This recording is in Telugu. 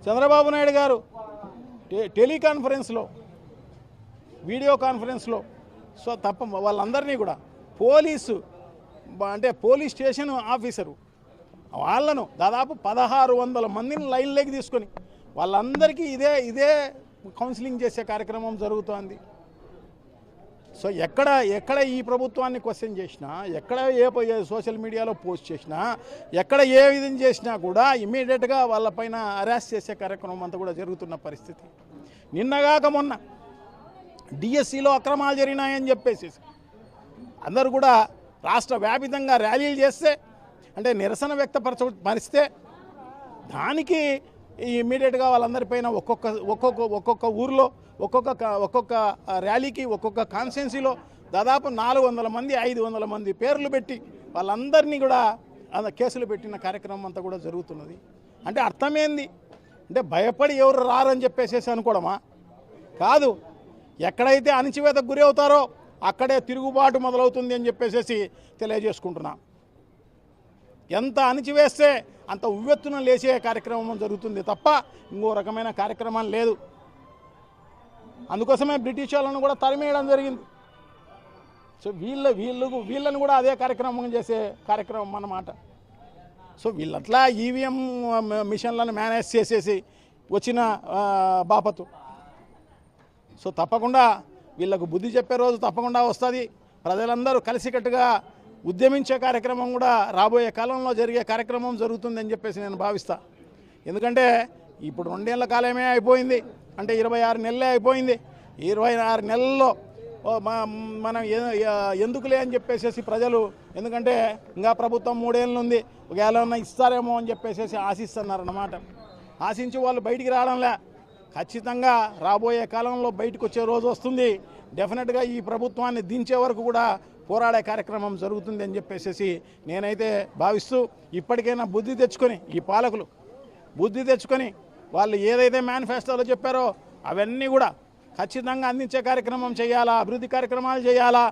చంద్రబాబు నాయుడు గారు టెలికాన్ఫరెన్స్లో వీడియో కాన్ఫరెన్స్లో సో వాళ్ళందరినీ కూడా పోలీస్ స్టేషన్ ఆఫీసరు వాళ్ళను దాదాపు 1600 మందిని లైన్లోకి తీసుకొని వాళ్ళందరికీ ఇదే కౌన్సిలింగ్ చేసే కార్యక్రమం జరుగుతోంది. సో ఎక్కడ ఈ ప్రభుత్వాన్ని క్వశ్చన్ చేసినా, ఎక్కడ ఏ సోషల్ మీడియాలో పోస్ట్ చేసినా, ఎక్కడ ఏ విధంగా చేసినా కూడా ఇమ్మీడియట్గా వాళ్ళపైన అరెస్ట్ చేసే కార్యక్రమం అంతా కూడా జరుగుతున్న పరిస్థితి. నిన్నగాక మొన్న డిఎస్సిలో అక్రమాలు జరిగినాయని చెప్పేసి అందరూ కూడా రాష్ట్ర వ్యాపితంగా ర్యాలీలు చేస్తే, అంటే నిరసన వ్యక్తపరిస్తే దానికి ఇమ్మీడియట్గా వాళ్ళందరిపైన ఒక్కొక్క ఊరిలో ఒక్కొక్క ర్యాలీకి ఒక్కొక్క కాన్స్టిట్యున్సీలో దాదాపు 400 మంది 500 మంది పేర్లు పెట్టి వాళ్ళందరినీ కూడా కేసులు పెట్టిన కార్యక్రమం అంతా కూడా జరుగుతున్నది. అంటే అర్థమేంది? అంటే భయపడి ఎవరు రారని చెప్పేసి అనుకోవడమా? కాదు, ఎక్కడైతే అణచివేతకు గురి అవుతారో అక్కడే తిరుగుబాటు మొదలవుతుంది అని చెప్పేసి తెలియజేసుకుంటున్నా. ఎంత అణచివేస్తే అంత ఉవ్వెత్తున లేచే కార్యక్రమం జరుగుతుంది తప్ప ఇంకో రకమైన కార్యక్రమం లేదు. అందుకోసమే బ్రిటిష్ వాళ్ళను కూడా తరిమేయడం జరిగింది. సో వీళ్ళను కూడా అదే కార్యక్రమం చేసే కార్యక్రమం అన్నమాట. సో వీళ్ళట్లా ఈవీఎం మిషన్లను మేనేజ్ చేసేసి వచ్చిన బాపతు. సో తప్పకుండా వీళ్ళకు బుద్ధి చెప్పే రోజు తప్పకుండా వస్తుంది. ప్రజలందరూ కలిసికట్టుగా ఉద్యమించే కార్యక్రమం కూడా రాబోయే కాలంలో జరిగే కార్యక్రమం జరుగుతుందని చెప్పేసి నేను భావిస్తా. ఎందుకంటే ఇప్పుడు 2 ఏళ్ల కాలమే అయిపోయింది, అంటే 26 నెలలే అయిపోయింది. 26 నెలల్లో మనం ఎందుకులే అని చెప్పేసి ప్రజలు, ఎందుకంటే ఇంకా ప్రభుత్వం 3 ఏళ్ళు ఉంది, ఒకవేళ ఇస్తారేమో అని చెప్పేసి ఆశిస్తున్నారన్నమాట. ఆశించి వాళ్ళు బయటికి రావడంలే. ఖచ్చితంగా రాబోయే కాలంలో బయటకు వచ్చే రోజు వస్తుంది. డెఫినెట్గా ఈ ప్రభుత్వాన్ని దించే వరకు కూడా పోరాడే కార్యక్రమం జరుగుతుంది అని చెప్పేసి నేనైతే భావిస్తూ, ఇప్పటికైనా బుద్ధి తెచ్చుకొని ఈ పాలకులు బుద్ధి తెచ్చుకొని వాళ్ళు ఏదైతే మేనిఫెస్టోలో చెప్పారో అవన్నీ కూడా ఖచ్చితంగా అందించే కార్యక్రమం చేయాలా, అభివృద్ధి కార్యక్రమాలు చేయాలా.